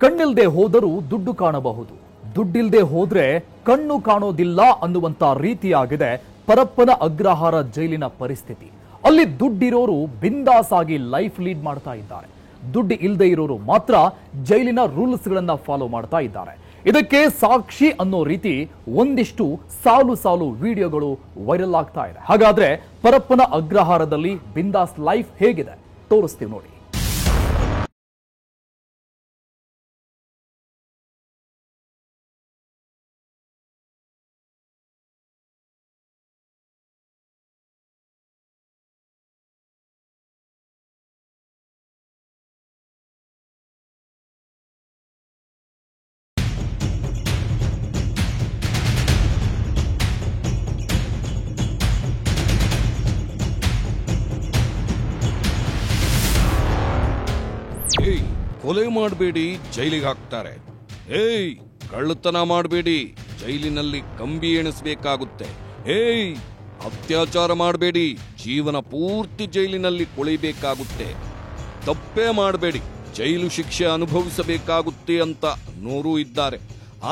ಕಣ್ಣಿಲ್ದೆ ಹೋದರೂ ದುಡ್ಡು ಕಾಣಬಹುದು, ದುಡ್ಡಿಲ್ದೆ ಹೋದ್ರೆ ಕಣ್ಣು ಕಾಣೋದಿಲ್ಲ ಅನ್ನುವಂತ ರೀತಿಯಾಗಿದೆ ಪರಪ್ಪನ ಅಗ್ರಹಾರ ಜೈಲಿನ ಪರಿಸ್ಥಿತಿ. ಅಲ್ಲಿ ದುಡ್ಡಿರೋರು ಬಿಂದಾಸ್ ಆಗಿ ಲೈಫ್ ಲೀಡ್ ಮಾಡ್ತಾ ಇದ್ದಾರೆ, ದುಡ್ಡು ಇಲ್ಲದೆ ಇರೋರು ಮಾತ್ರ ಜೈಲಿನ ರೂಲ್ಸ್ ಗಳನ್ನ ಫಾಲೋ ಮಾಡ್ತಾ ಇದ್ದಾರೆ. ಇದಕ್ಕೆ ಸಾಕ್ಷಿ ಅನ್ನೋ ರೀತಿ ಒಂದಿಷ್ಟು ಸಾಲು ಸಾಲು ವಿಡಿಯೋಗಳು ವೈರಲ್ ಆಗ್ತಾ ಇದೆ. ಹಾಗಾದ್ರೆ ಪರಪ್ಪನ ಅಗ್ರಹಾರದಲ್ಲಿ ಬಿಂದಾಸ್ ಲೈಫ್ ಹೇಗಿದೆ ತೋರಿಸ್ತೀವಿ ನೋಡಿ. ಕೊಲೆ ಮಾಡಬೇಡಿ, ಜೈಲಿಗೆ ಹಾಕ್ತಾರೆ. ಏಯ್, ಕಳ್ಳತನ ಮಾಡಬೇಡಿ, ಜೈಲಿನಲ್ಲಿ ಕಂಬಿ ಎಣಿಸಬೇಕಾಗುತ್ತೆ. ಏಯ್, ಅತ್ಯಾಚಾರ ಮಾಡಬೇಡಿ, ಜೀವನ ಪೂರ್ತಿ ಜೈಲಿನಲ್ಲಿ ಕೊಳೆಯಬೇಕಾಗುತ್ತೆ. ತಪ್ಪೇ ಮಾಡಬೇಡಿ, ಜೈಲು ಶಿಕ್ಷೆ ಅನುಭವಿಸಬೇಕಾಗುತ್ತೆ ಅಂತ ನೂರು ಇದ್ದಾರೆ.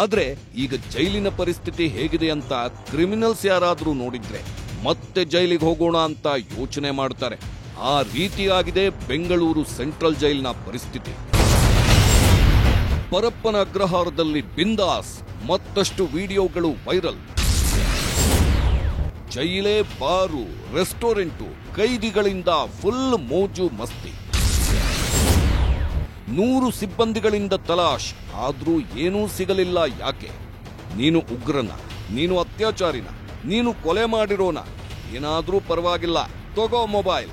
ಆದ್ರೆ ಈಗ ಜೈಲಿನ ಪರಿಸ್ಥಿತಿ ಹೇಗಿದೆ ಅಂತ ಕ್ರಿಮಿನಲ್ಸ್ ಯಾರಾದ್ರೂ ನೋಡಿದ್ರೆ ಮತ್ತೆ ಜೈಲಿಗೆ ಹೋಗೋಣ ಅಂತ ಯೋಚನೆ ಮಾಡ್ತಾರೆ. ಆ ರೀತಿಯಾಗಿದೆ ಬೆಂಗಳೂರು ಸೆಂಟ್ರಲ್ ಜೈಲಿನ ಪರಿಸ್ಥಿತಿ. ಪರಪ್ಪನ ಅಗ್ರಹಾರದಲ್ಲಿ ಬಿಂದಾಸ್, ಮತ್ತಷ್ಟು ವಿಡಿಯೋಗಳು ವೈರಲ್. ಜೈಲೇ ಬಾರು, ರೆಸ್ಟೋರೆಂಟು, ಕೈದಿಗಳಿಂದ ಫುಲ್ ಮೋಜು ಮಸ್ತಿ. 100 ಸಿಬ್ಬಂದಿಗಳಿಂದ ತಲಾಶ್, ಆದ್ರೂ ಏನೂ ಸಿಗಲಿಲ್ಲ. ಯಾಕೆ? ನೀನು ಉಗ್ರನ, ನೀನು ಅತ್ಯಾಚಾರಿನ, ನೀನು ಕೊಲೆ ಮಾಡಿರೋನ, ಏನಾದ್ರೂ ಪರವಾಗಿಲ್ಲ, ತಗೋ ಮೊಬೈಲ್,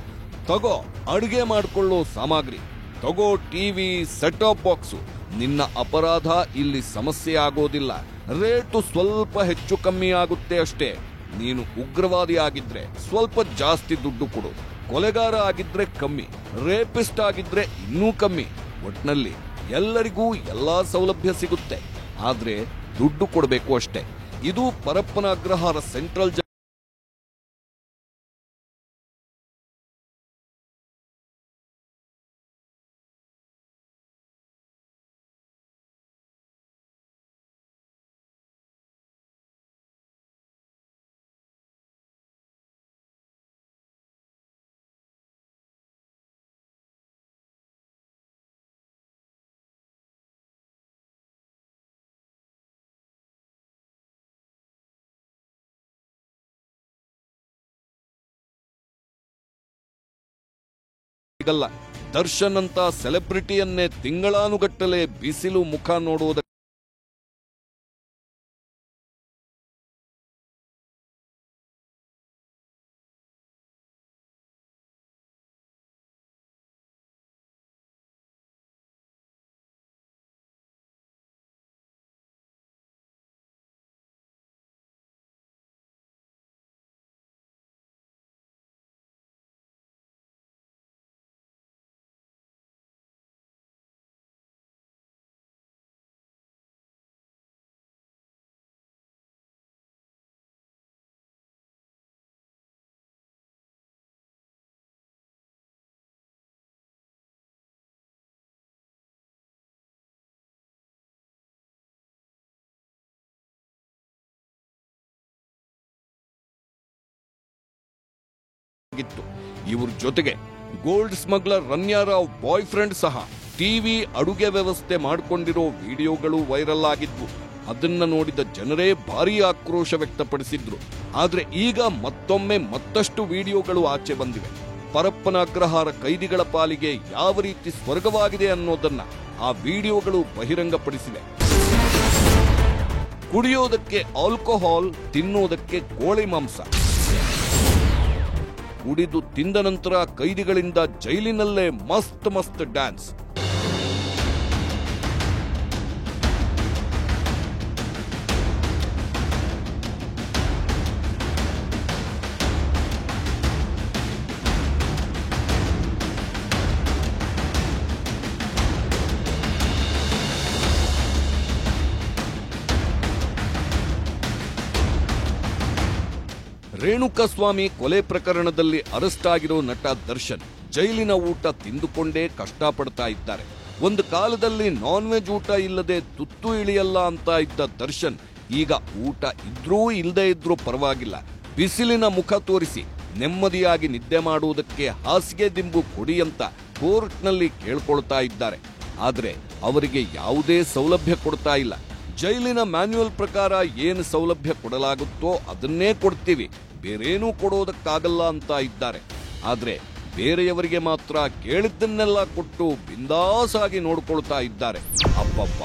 ತಗೋ ಅಡುಗೆ ಮಾಡಿಕೊಳ್ಳೋ ಸಾಮಗ್ರಿ, ತಗೋ ಟಿವಿ, ಸೆಟ್-ಟಾಪ್ ಬಾಕ್ಸು. ನಿನ್ನ ಅಪರಾಧ ಇಲ್ಲಿ ಸಮಸ್ಯೆ ಆಗೋದಿಲ್ಲ, ರೇಟು ಸ್ವಲ್ಪ ಹೆಚ್ಚು ಕಮ್ಮಿ ಆಗುತ್ತೆ ಅಷ್ಟೇ. ನೀನು ಉಗ್ರವಾದಿ ಆಗಿದ್ರೆ ಸ್ವಲ್ಪ ಜಾಸ್ತಿ ದುಡ್ಡು ಕೊಡು, ಕೊಲೆಗಾರ ಆಗಿದ್ರೆ ಕಮ್ಮಿ, ರೇಪಿಸ್ಟ್ ಆಗಿದ್ರೆ ಇನ್ನೂ ಕಮ್ಮಿ. ಒಟ್ನಲ್ಲಿ ಎಲ್ಲರಿಗೂ ಎಲ್ಲಾ ಸೌಲಭ್ಯ ಸಿಗುತ್ತೆ, ಆದ್ರೆ ದುಡ್ಡು ಕೊಡಬೇಕು ಅಷ್ಟೇ. ಇದು ಪರಪ್ಪನ ಅಗ್ರಹಾರ ಸೆಂಟ್ರಲ್ ಸಿಗಲ್ಲ. ದರ್ಶನ್ ಅಂತ ಸೆಲೆಬ್ರಿಟಿಯನ್ನೇ ತಿಂಗಳಾನುಗಟ್ಟಲೆ ಬಿಸಿಲು ಮುಖ ನೋಡುವುದಕ್ಕೆ ಇವ್ರ ಜೊತೆಗೆ gold smuggler Ranya Rao boy friend ಸಹ ಟಿವಿ ಅಡುಗೆ ವ್ಯವಸ್ಥೆ ಮಾಡಿಕೊಂಡಿರೋ ವಿಡಿಯೋಗಳು ವೈರಲ್ ಆಗಿದ್ವು. ಅದನ್ನ ನೋಡಿದ ಜನರೇ ಭಾರೀ ಆಕ್ರೋಶ ವ್ಯಕ್ತಪಡಿಸಿದ್ರು. ಆದ್ರೆ ಈಗ ಮತ್ತೊಮ್ಮೆ ಮತ್ತಷ್ಟು ವಿಡಿಯೋಗಳು ಆಚೆ ಬಂದಿವೆ. ಪರಪ್ಪನ ಅಗ್ರಹಾರ ಕೈದಿಗಳ ಪಾಲಿಗೆ ಯಾವ ರೀತಿ ಸ್ವರ್ಗವಾಗಿದೆ ಅನ್ನೋದನ್ನ ಆ ವಿಡಿಯೋಗಳು ಬಹಿರಂಗಪಡಿಸಿವೆ. ಕುಡಿಯೋದಕ್ಕೆ ಆಲ್ಕೋಹಾಲ್, ತಿನ್ನೋದಕ್ಕೆ ಕೋಳಿ ಮಾಂಸ. ಕುಡಿದು ತಿಂದ ನಂತರ ಕೈದಿಗಳಿಂದ ಜೈಲಿನಲ್ಲೇ ಮಸ್ತ್ ಮಸ್ತ್ ಡ್ಯಾನ್ಸ್. ರೇಣುಕಾಸ್ವಾಮಿ ಕೊಲೆ ಪ್ರಕರಣದಲ್ಲಿ ಅರೆಸ್ಟ್ ಆಗಿರೋ ನಟ ದರ್ಶನ್ ಜೈಲಿನ ಊಟ ತಿಂದುಕೊಂಡೇ ಕಷ್ಟಪಡ್ತಾ ಇದ್ದಾರೆ. ಒಂದು ಕಾಲದಲ್ಲಿ ನಾನ್ ವೆಜ್ ಊಟ ಇಲ್ಲದೆ ತುತ್ತು ಇಳಿಯಲ್ಲ ಅಂತ ಇದ್ದ ದರ್ಶನ್ ಈಗ ಊಟ ಇದ್ರೂ ಇಲ್ಲದೆ ಇದ್ರೂ ಪರವಾಗಿಲ್ಲ, ಬಿಸಿಲಿನ ಮುಖ ತೋರಿಸಿ ನೆಮ್ಮದಿಯಾಗಿ ನಿದ್ದೆ ಮಾಡುವುದಕ್ಕೆ ಹಾಸಿಗೆ ದಿಂಬು ಕೊಡಿ ಅಂತ ಕೋರ್ಟ್ನಲ್ಲಿ ಕೇಳ್ಕೊಳ್ತಾ ಇದ್ದಾರೆ. ಆದ್ರೆ ಅವರಿಗೆ ಯಾವುದೇ ಸೌಲಭ್ಯ ಕೊಡ್ತಾ ಇಲ್ಲ. ಜೈಲಿನ ಮ್ಯಾನ್ಯುಯಲ್ ಪ್ರಕಾರ ಏನು ಸೌಲಭ್ಯ ಕೊಡಲಾಗುತ್ತೋ ಅದನ್ನೇ ಕೊಡ್ತೀವಿ, ಬೇರೇನೂ ಕೊಡೋದಕ್ಕಾಗಲ್ಲ ಅಂತ ಇದ್ದಾರೆ. ಆದ್ರೆ ಬೇರೆಯವರಿಗೆ ಮಾತ್ರ ಕೇಳಿದ್ದನ್ನೆಲ್ಲ ಕೊಟ್ಟು ಬಿಂದಾಸ್ ಆಗಿ ನೋಡ್ಕೊಳ್ತಾ ಇದ್ದಾರೆ. ಅಪ್ಪಪ್ಪ,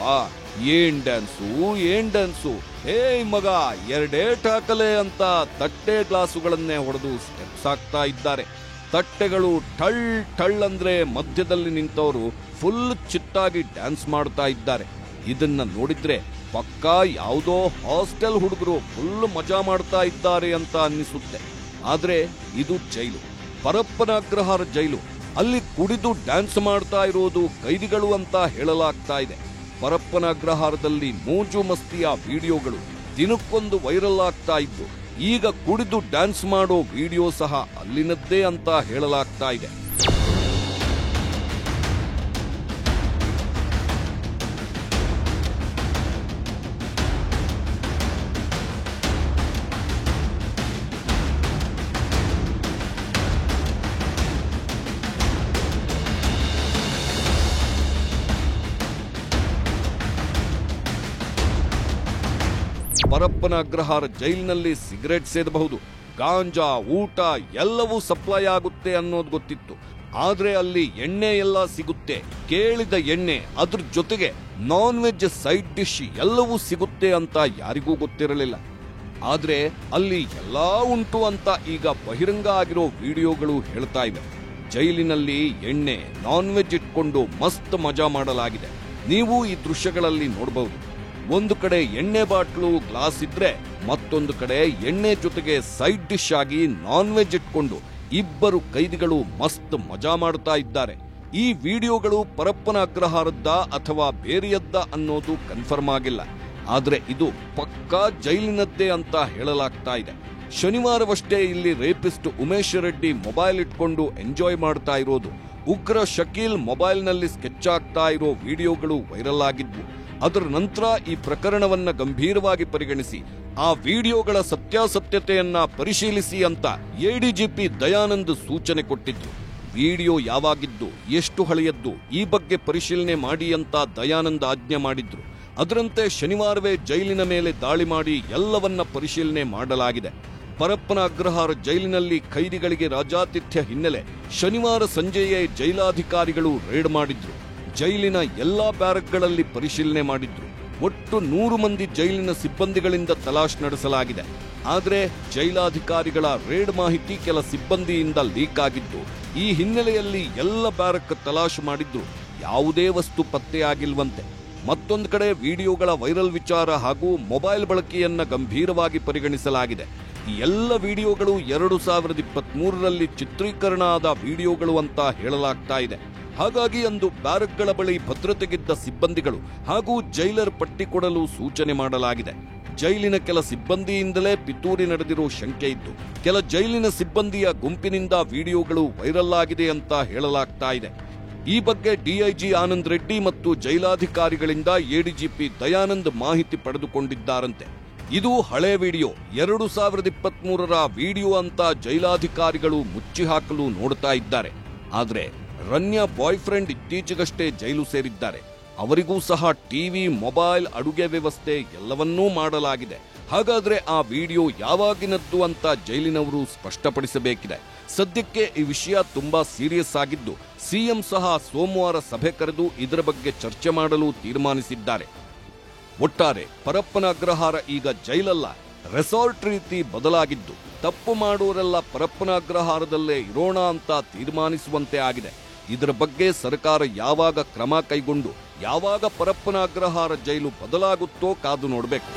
ಏನ್ ಡ್ಯಾನ್ಸು, ಹೇ ಮಗ ಎರಡೇಟ್ ಹಾಕಲೆ ಅಂತ ತಟ್ಟೆ ಗ್ಲಾಸುಗಳನ್ನೇ ಹೊಡೆದು ಸ್ಟೆಪ್ಸ್ ಹಾಕ್ತಾ ಇದ್ದಾರೆ. ತಟ್ಟೆಗಳು ಠಳ್ ಠಳ್ ಅಂದ್ರೆ ಮಧ್ಯದಲ್ಲಿ ನಿಂತವರು ಫುಲ್ ಚಿತ್ತಾಗಿ ಡ್ಯಾನ್ಸ್ ಮಾಡ್ತಾ ಇದ್ದಾರೆ. ಇದನ್ನ ನೋಡಿದ್ರೆ ಪಕ್ಕಾ ಯಾವುದೋ ಹಾಸ್ಟೆಲ್ ಹುಡುಗರು ಫುಲ್ ಮಜಾ ಮಾಡ್ತಾ ಇದ್ದಾರೆ ಅಂತ ಅನ್ನಿಸುತ್ತೆ. ಆದ್ರೆ ಇದು ಜೈಲು, ಪರಪ್ಪನ ಅಗ್ರಹಾರ ಜೈಲು. ಅಲ್ಲಿ ಕುಡಿದು ಡ್ಯಾನ್ಸ್ ಮಾಡ್ತಾ ಇರೋದು ಕೈದಿಗಳು ಅಂತ ಹೇಳಲಾಗ್ತಾ ಇದೆ. ಪರಪ್ಪನ ಅಗ್ರಹಾರದಲ್ಲಿ ಮೋಜು ಮಸ್ತಿಯ ವಿಡಿಯೋಗಳು ದಿನಕ್ಕೊಂದು ವೈರಲ್ ಆಗ್ತಾ ಇದ್ದು, ಈಗ ಕುಡಿದು ಡ್ಯಾನ್ಸ್ ಮಾಡೋ ವಿಡಿಯೋ ಸಹ ಅಲ್ಲಿನದ್ದೇ ಅಂತ ಹೇಳಲಾಗ್ತಾ ಇದೆ. ಪರಪ್ಪನ ಅಗ್ರಹಾರ ಜೈಲಿನಲ್ಲಿ ಸಿಗರೆಟ್ ಸೇದಬಹುದು, ಗಾಂಜಾ, ಊಟ ಎಲ್ಲವೂ ಸಪ್ಲೈ ಆಗುತ್ತೆ ಅನ್ನೋದು ಗೊತ್ತಿತ್ತು. ಆದ್ರೆ ಅಲ್ಲಿ ಎಣ್ಣೆ ಎಲ್ಲ ಸಿಗುತ್ತೆ, ಕೇಳಿದ ಎಣ್ಣೆ, ಅದ್ರ ಜೊತೆಗೆ ನಾನ್ ವೆಜ್ ಸೈಡ್ ಡಿಶ್ ಎಲ್ಲವೂ ಸಿಗುತ್ತೆ ಅಂತ ಯಾರಿಗೂ ಗೊತ್ತಿರಲಿಲ್ಲ. ಆದ್ರೆ ಅಲ್ಲಿ ಎಲ್ಲಾ ಉಂಟು ಅಂತ ಈಗ ಬಹಿರಂಗ ಆಗಿರೋ ವಿಡಿಯೋಗಳು ಹೇಳ್ತಾ ಇವೆ. ಜೈಲಿನಲ್ಲಿ ಎಣ್ಣೆ, ನಾನ್ ವೆಜ್ ಇಟ್ಕೊಂಡು ಮಸ್ತ್ ಮಜಾ ಮಾಡಲಾಗಿದೆ. ನೀವು ಈ ದೃಶ್ಯಗಳಲ್ಲಿ ನೋಡಬಹುದು. ಒಂದು ಕಡೆ ಎಣ್ಣೆ ಬಾಟ್ಲು, ಗ್ಲಾಸ್ ಇದ್ರೆ ಮತ್ತೊಂದು ಕಡೆ ಎಣ್ಣೆ ಜೊತೆಗೆ ಸೈಡ್ ಡಿಶ್ ಆಗಿ ನಾನ್ ವೆಜ್ ಇಟ್ಕೊಂಡು ಇಬ್ಬರು ಕೈದಿಗಳು ಮಸ್ತ್ ಮಜಾ ಮಾಡ್ತಾ ಇದ್ದಾರೆ. ಈ ವಿಡಿಯೋಗಳು ಪರಪ್ಪನ ಅಗ್ರಹಾರದ್ದ ಅಥವಾ ಬೇರೆಯದ್ದ ಅನ್ನೋದು ಕನ್ಫರ್ಮ್ ಆಗಿಲ್ಲ. ಆದ್ರೆ ಇದು ಪಕ್ಕಾ ಜೈಲಿನದ್ದೇ ಅಂತ ಹೇಳಲಾಗ್ತಾ ಇದೆ. ಶನಿವಾರವಷ್ಟೇ ಇಲ್ಲಿ ರೇಪಿಸ್ಟ್ ಉಮೇಶ್ ರೆಡ್ಡಿ ಮೊಬೈಲ್ ಇಟ್ಕೊಂಡು ಎಂಜಾಯ್ ಮಾಡ್ತಾ ಇರೋದು, ಉಗ್ರ ಶಕೀಲ್ ಮೊಬೈಲ್ನಲ್ಲಿ ಸ್ಕೆಚ್ ಆಗ್ತಾ ಇರೋ ವಿಡಿಯೋಗಳು ವೈರಲ್ ಆಗಿದ್ವು. ಅದರ ನಂತರ ಈ ಪ್ರಕರಣವನ್ನ ಗಂಭೀರವಾಗಿ ಪರಿಗಣಿಸಿ ಆ ವಿಡಿಯೋಗಳ ಸತ್ಯಾಸತ್ಯತೆಯನ್ನ ಪರಿಶೀಲಿಸಿ ಅಂತ ಎಡಿಜಿಪಿ ದಯಾನಂದ್ ಸೂಚನೆ ಕೊಟ್ಟಿದ್ರು. ವಿಡಿಯೋ ಯಾವಾಗಿದ್ದು, ಎಷ್ಟು ಹಳೆಯದ್ದು, ಈ ಬಗ್ಗೆ ಪರಿಶೀಲನೆ ಮಾಡಿ ಅಂತ ದಯಾನಂದ್ ಆಜ್ಞೆ ಮಾಡಿದ್ರು. ಅದರಂತೆ ಶನಿವಾರವೇ ಜೈಲಿನ ಮೇಲೆ ದಾಳಿ ಮಾಡಿ ಎಲ್ಲವನ್ನ ಪರಿಶೀಲನೆ ಮಾಡಲಾಗಿದೆ. ಪರಪ್ಪನ ಅಗ್ರಹಾರ ಜೈಲಿನಲ್ಲಿ ಖೈದಿಗಳಿಗೆ ರಾಜಾತಿಥ್ಯ ಹಿನ್ನೆಲೆ ಶನಿವಾರ ಸಂಜೆಯೇ ಜೈಲಾಧಿಕಾರಿಗಳು ರೇಡ್ ಮಾಡಿದ್ರು. ಜೈಲಿನ ಎಲ್ಲಾ ಬ್ಯಾರಕ್ಗಳಲ್ಲಿ ಪರಿಶೀಲನೆ ಮಾಡಿದ್ರು. ಒಟ್ಟು 100 ಮಂದಿ ಜೈಲಿನ ಸಿಬ್ಬಂದಿಗಳಿಂದ ತಲಾಶ್ ನಡೆಸಲಾಗಿದೆ. ಆದರೆ ಜೈಲಾಧಿಕಾರಿಗಳ ರೇಡ್ ಮಾಹಿತಿ ಕೆಲ ಸಿಬ್ಬಂದಿಯಿಂದ ಲೀಕ್ ಆಗಿದ್ದು, ಈ ಹಿನ್ನೆಲೆಯಲ್ಲಿ ಎಲ್ಲ ಬ್ಯಾರಕ್ ತಲಾಶ್ ಮಾಡಿದ್ದು ಯಾವುದೇ ವಸ್ತು ಪತ್ತೆಯಾಗಿಲ್ವಂತೆ. ಮತ್ತೊಂದು ಕಡೆ ವಿಡಿಯೋಗಳ ವೈರಲ್ ವಿಚಾರ ಹಾಗೂ ಮೊಬೈಲ್ ಬಳಕೆಯನ್ನ ಗಂಭೀರವಾಗಿ ಪರಿಗಣಿಸಲಾಗಿದೆ. ಈ ಎಲ್ಲ ವಿಡಿಯೋಗಳು 2023ರಲ್ಲಿ ಚಿತ್ರೀಕರಣ ಆದ ವಿಡಿಯೋಗಳು ಅಂತ ಹೇಳಲಾಗ್ತಾ ಇದೆ. ಹಾಗಾಗಿ ಅಂದು ಬ್ಯಾರಕ್ಗಳ ಬಳಿ ಭದ್ರತೆಗಿದ್ದ ಸಿಬ್ಬಂದಿಗಳು ಹಾಗೂ ಜೈಲರ್ ಪಟ್ಟಿ ಕೊಡಲು ಸೂಚನೆ ಮಾಡಲಾಗಿದೆ. ಜೈಲಿನ ಕೆಲ ಸಿಬ್ಬಂದಿಯಿಂದಲೇ ಪಿತೂರಿ ನಡೆದಿರೋ ಶಂಕೆ ಇದ್ದು, ಕೆಲ ಜೈಲಿನ ಸಿಬ್ಬಂದಿಯ ಗುಂಪಿನಿಂದ ವಿಡಿಯೋಗಳು ವೈರಲ್ ಆಗಿದೆ ಅಂತ ಹೇಳಲಾಗ್ತಾ ಇದೆ. ಈ ಬಗ್ಗೆ ಡಿಐಜಿ ಆನಂದ್ ರೆಡ್ಡಿ ಮತ್ತು ಜೈಲಾಧಿಕಾರಿಗಳಿಂದ ಎಡಿಜಿಪಿ ದಯಾನಂದ್ ಮಾಹಿತಿ ಪಡೆದುಕೊಂಡಿದ್ದಾರಂತೆ. ಇದು ಹಳೆ ವಿಡಿಯೋ, 2023ರ ವಿಡಿಯೋ ಅಂತ ಜೈಲಾಧಿಕಾರಿಗಳು ಮುಚ್ಚಿ ಹಾಕಲು ನೋಡ್ತಾ ಇದ್ದಾರೆ. ಆದ್ರೆ ರನ್ಯಾ ಬಾಯ್ ಫ್ರೆಂಡ್ ಇತ್ತೀಚೆಗಷ್ಟೇ ಜೈಲು ಸೇರಿದ್ದಾರೆ. ಅವರಿಗೂ ಸಹ ಟಿವಿ, ಮೊಬೈಲ್, ಅಡುಗೆ ವ್ಯವಸ್ಥೆ ಎಲ್ಲವನ್ನೂ ಮಾಡಲಾಗಿದೆ. ಹಾಗಾದ್ರೆ ಆ ವಿಡಿಯೋ ಯಾವಾಗಿನದ್ದು ಅಂತ ಜೈಲಿನವರು ಸ್ಪಷ್ಟಪಡಿಸಬೇಕಿದೆ. ಸದ್ಯಕ್ಕೆ ಈ ವಿಷಯ ತುಂಬಾ ಸೀರಿಯಸ್ ಆಗಿದ್ದು, ಸಿಎಂ ಸಹ ಸೋಮವಾರ ಸಭೆ ಕರೆದು ಇದರ ಬಗ್ಗೆ ಚರ್ಚೆ ಮಾಡಲು ತೀರ್ಮಾನಿಸಿದ್ದಾರೆ. ಒಟ್ಟಾರೆ ಪರಪ್ಪನ ಅಗ್ರಹಾರ ಈಗ ಜೈಲಲ್ಲ, ರೆಸಾರ್ಟ್ ರೀತಿ ಬದಲಾಗಿದ್ದು, ತಪ್ಪು ಮಾಡುವರೆಲ್ಲ ಪರಪ್ಪನ ಅಗ್ರಹಾರದಲ್ಲೇ ಇರೋಣ ಅಂತ ತೀರ್ಮಾನಿಸುವಂತೆ ಆಗಿದೆ. ಇದರ ಬಗ್ಗೆ ಸರ್ಕಾರ ಯಾವಾಗ ಕ್ರಮ ಕೈಗೊಂಡು ಯಾವಾಗ ಪರಪ್ಪನ ಅಗ್ರಹಾರ ಜೈಲು ಬದಲಾಗುತ್ತೋ ಕಾದು ನೋಡಬೇಕು.